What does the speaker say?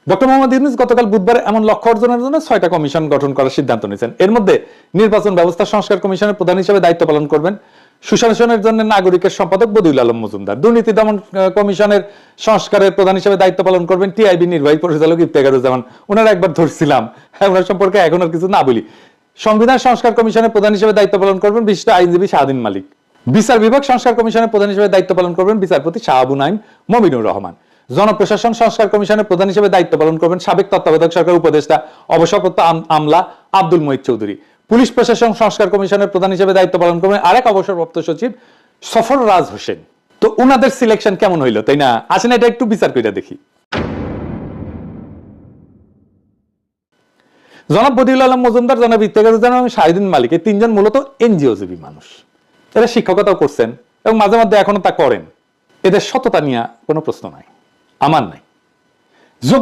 Doctor Mohammad Yunus গতকাল বুধবার এমন লক্ষ্য অর্জনের জন্য 6টা কমিশন গঠন করার সিদ্ধান্ত নিয়েছেন। এর মধ্যে নির্বাচন ব্যবস্থা সংস্কার কমিশনের প্রধান হিসেবে দায়িত্ব পালন করবেন সুশাসনের জন্য নাগরিকের সম্পাদক বদিউল আলম মজুমদার। দুর্নীতি দমন কমিশনের সংস্কারের প্রধান হিসেবে দায়িত্ব পালন করবেন টিআইবি নির্বাহী পরিচালক ইফতেখারুজ্জামান। ওনারা একবার ধরছিলাম, ওনার সম্পর্কে এখন আর কিছু না বলি। সংবিধান সংস্কার কমিশনের প্রধান হিসেবে দায়িত্ব পালন করবেন বিশিষ্ট আইনজীবী শাহদিন মালিক। বিচার বিভাগ সংস্কার কমিশনের প্রধান হিসেবে দায়িত্ব পালন করবেন বিচারপতি শাহাবুন আইন মমিনুর রহমান। জনপ্রশাসন সংস্কার কমিশনের প্রধান হিসেবে দায়িত্ব পালন করবেন সাবেক তত্ত্বাবধায়ক সরকার উপদেষ্টা অবসরপ্রাপ্ত আমলা আব্দুল মঈদ চৌধুরী। পুলিশ প্রশাসন সংস্কার কমিশনের প্রধান হিসেবে দায়িত্ব পালন করবেন আরেক অবসরপ্রাপ্ত সচিব সফররাজ হোসেন। তো ওনাদের সিলেকশন কেমন হইলো, তাই না? আসেন এটা একটু বিচার করে দেখি। জনাব বদিউল আলম মজুমদার, জনাব ইফতেখারুজ্জামান এবং শাহদিন মালিক, এই তিনজন মূলত এনজিওজীবী মানুষ। এরা শিক্ষকতাও করছেন এবং মাঝে মধ্যে এখনো তা করেন। এদের সততা নিয়ে কোনো প্রশ্ন নাই, আমার নাই।